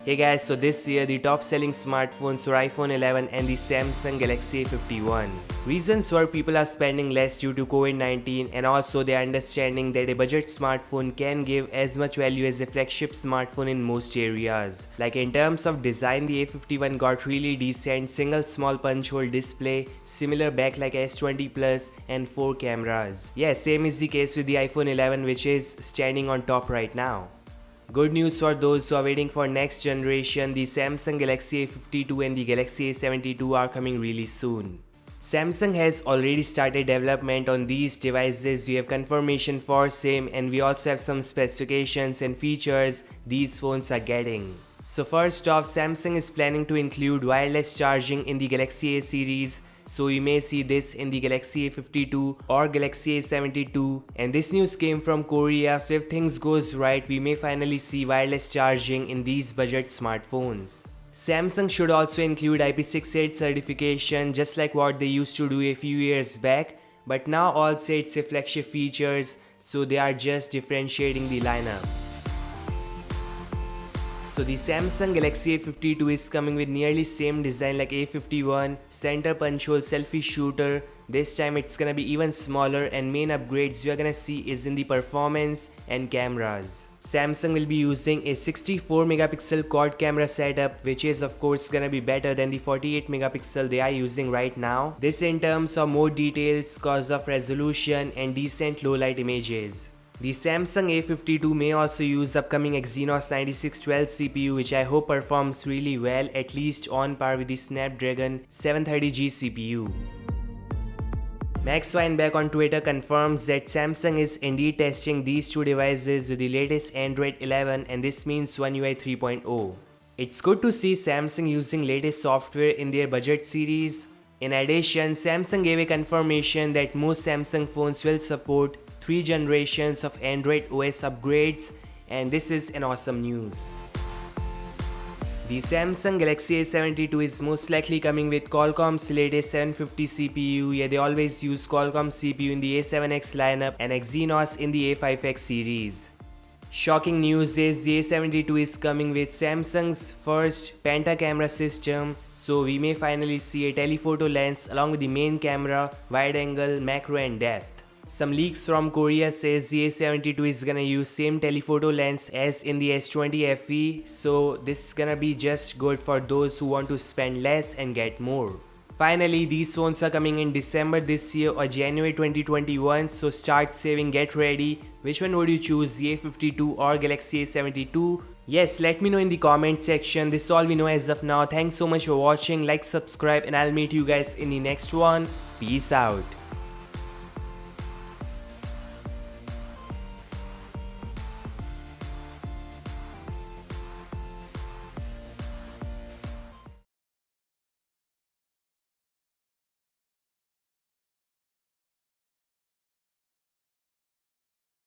Hey guys, so this year the top selling smartphones were iPhone 11 and the Samsung Galaxy A51. Reasons were people are spending less due to COVID-19 and also they are understanding that a budget smartphone can give as much value as a flagship smartphone in most areas. Like in terms of design, the A51 got really decent single small punch hole display, similar back like S20 Plus and 4 cameras. Yeah, same is the case with the iPhone 11 which is standing on top right now. Good news for those who are waiting for next generation, the Samsung Galaxy A52 and the Galaxy A72 are coming really soon. Samsung has already started development on these devices. We have confirmation for same and we also have some specifications and features these phones are getting. So first off, Samsung is planning to include wireless charging in the Galaxy A series. So you may see this in the Galaxy A52 or Galaxy A72, and this news came from Korea, so if things goes right we may finally see wireless charging in these budget smartphones. Samsung should also include IP68 certification just like what they used to do a few years back, but now also it's a flagship features, so they are just differentiating the lineups. So the Samsung Galaxy A52 is coming with nearly same design like A51, center punch hole selfie shooter. This time it's gonna be even smaller and main upgrades you are gonna see is in the performance and cameras. Samsung will be using a 64 megapixel quad camera setup, which is of course gonna be better than the 48 megapixel they are using right now. This in terms of more details cause of resolution and decent low light images. The Samsung A52 may also use upcoming Exynos 9612 CPU, which I hope performs really well, at least on par with the Snapdragon 730G CPU. MaxFineBack on Twitter confirms that Samsung is indeed testing these two devices with the latest Android 11, and this means One UI 3.0. It's good to see Samsung using latest software in their budget series. In addition, Samsung gave a confirmation that most Samsung phones will support 3 generations of Android OS upgrades, and this is an awesome news. The Samsung Galaxy A72 is most likely coming with Qualcomm's latest 750 CPU. Yeah, they always use Qualcomm CPU in the A7X lineup and Exynos in the A5X series. Shocking news is the A72 is coming with Samsung's first penta camera system, so we may finally see a telephoto lens along with the main camera, wide angle, macro and depth. Some leaks from Korea says the A72 is gonna use same telephoto lens as in the S20 FE, so this is gonna be just good for those who want to spend less and get more. Finally, these phones are coming in December this year or January 2021, so start saving, get ready. Which one would you choose, the A52 or Galaxy A72? Yes, let me know in the comment section. This is all we know as of now. Thanks so much for watching, like, subscribe, and I'll meet you guys in the next one. Peace out.